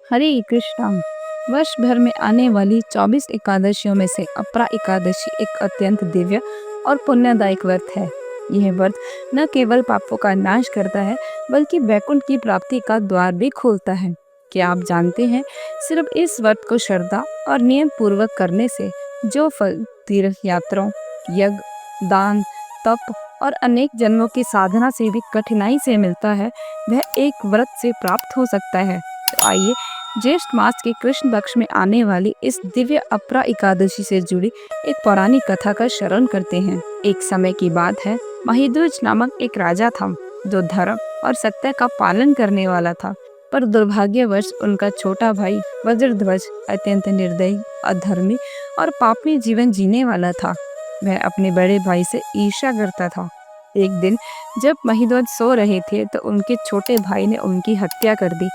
हरे कृष्णा। वर्ष भर में आने वाली 24 एकादशियों में से अपरा एकादशी एक अत्यंत दिव्य और पुण्यदायक व्रत है। यह व्रत न केवल पापों का नाश करता है बल्कि वैकुंठ की प्राप्ति का द्वार भी खोलता है। क्या आप जानते हैं, सिर्फ इस व्रत को श्रद्धा और नियम पूर्वक करने से जो फल तीर्थ यात्राओं, यज्ञ, दान, तप और अनेक जन्मों की साधना से भी कठिनाई से मिलता है, वह एक व्रत से प्राप्त हो सकता है। तो आइए ज्येष्ठ मास के कृष्ण पक्ष में आने वाली इस दिव्य अपरा एकादशी से जुड़ी एक पौराणिक कथा का श्रवण करते हैं। एक समय की बात है, महिध्वज नामक एक राजा था जो धर्म और सत्य का पालन करने वाला था, पर दुर्भाग्यवश उनका छोटा भाई वज्रध्वज अत्यंत निर्दयी, अधर्मी और पापी जीवन जीने वाला था। वह अपने बड़े भाई से ईर्ष्या करता था। एक दिन जब महिध्वज सो रहे थे तो उनके छोटे भाई ने उनकी हत्या कर दी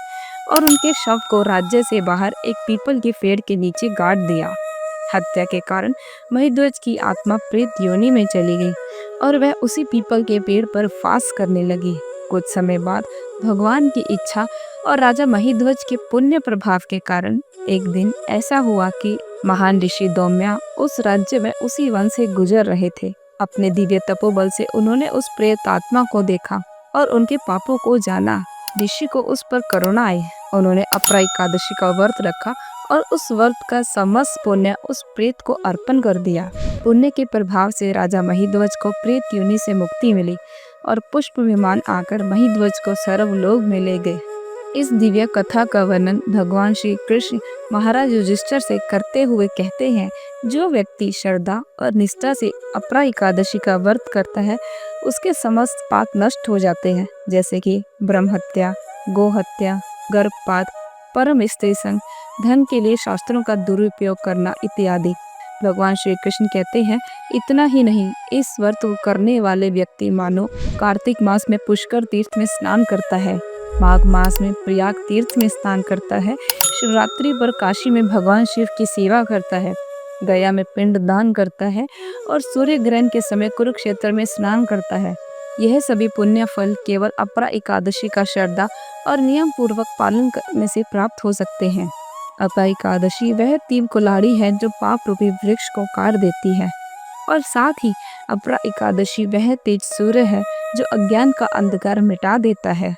और उनके शव को राज्य से बाहर एक पीपल के पेड़ के नीचे गाड़ दिया। हत्या के कारण महिध्वज की आत्मा प्रेत योनि में चली गई और वह उसी पीपल के पेड़ पर वास करने लगी। कुछ समय बाद भगवान की इच्छा और राजा महिध्वज के पुण्य प्रभाव के कारण एक दिन ऐसा हुआ कि महान ऋषि दौम्या उस राज्य में उसी वन से गुजर रहे थे। अपने दिव्य तपोबल से उन्होंने उस प्रेत आत्मा को देखा और उनके पापों को जाना। ऋषि को उस पर करुणा आई। उन्होंने अपरा एकादशी का व्रत रखा और उस व्रत का समस्त पुण्य उस प्रेत को अर्पण कर दिया। पुण्य के प्रभाव से राजा महिध्वज को प्रेत योनि से मुक्ति मिली और पुष्प विमान आकर महिध्वज को सर्वलोक में ले गए। इस दिव्य कथा का वर्णन भगवान श्री कृष्ण महाराज युधिष्ठिर से करते हुए कहते हैं, जो व्यक्ति श्रद्धा और निष्ठा से अपरा एकादशी का व्रत करता है उसके समस्त पाप नष्ट हो जाते हैं, जैसे कि ब्रह्म हत्या, गो हत्या, गर्भपात, परम स्त्री संग, धन के लिए शास्त्रों का दुरुपयोग करना इत्यादि। भगवान श्री कृष्ण कहते हैं, इतना ही नहीं, इस व्रत को करने वाले व्यक्ति मानो कार्तिक मास में पुष्कर तीर्थ में स्नान करता है, माघ मास में प्रयाग तीर्थ में स्नान करता है, शिवरात्रि पर काशी में भगवान शिव की सेवा करता है, गया में पिंड दान करता है और सूर्य ग्रहण के समय कुरुक्षेत्र में स्नान करता है। यह सभी पुण्य फल केवल अपरा एकादशी का श्रद्धा और नियम पूर्वक पालन करने से प्राप्त हो सकते हैं। अपरा एकादशी वह तीव्र कुल्हाड़ी है जो पाप रूपी वृक्ष को काट देती है, और साथ ही अपरा एकादशी वह तेज सूर्य है जो अज्ञान का अंधकार मिटा देता है।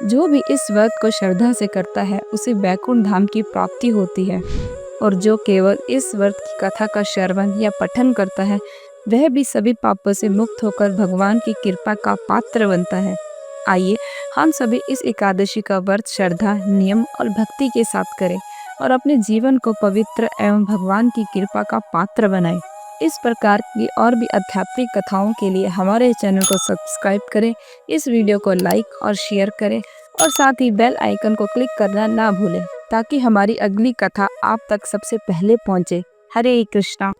जो भी इस व्रत को श्रद्धा से करता है उसे वैकुंठ धाम की प्राप्ति होती है, और जो केवल इस व्रत की कथा का श्रवण या पठन करता है वह भी सभी पापों से मुक्त होकर भगवान की कृपा का पात्र बनता है। आइए हम सभी इस एकादशी का व्रत श्रद्धा, नियम और भक्ति के साथ करें और अपने जीवन को पवित्र एवं भगवान की कृपा का पात्र बनाएं। इस प्रकार की और भी आध्यात्मिक कथाओं के लिए हमारे चैनल को सब्सक्राइब करें, इस वीडियो को लाइक और शेयर करें और साथ ही बेल आइकन को क्लिक करना ना भूलें ताकि हमारी अगली कथा आप तक सबसे पहले पहुंचे। हरे कृष्णा।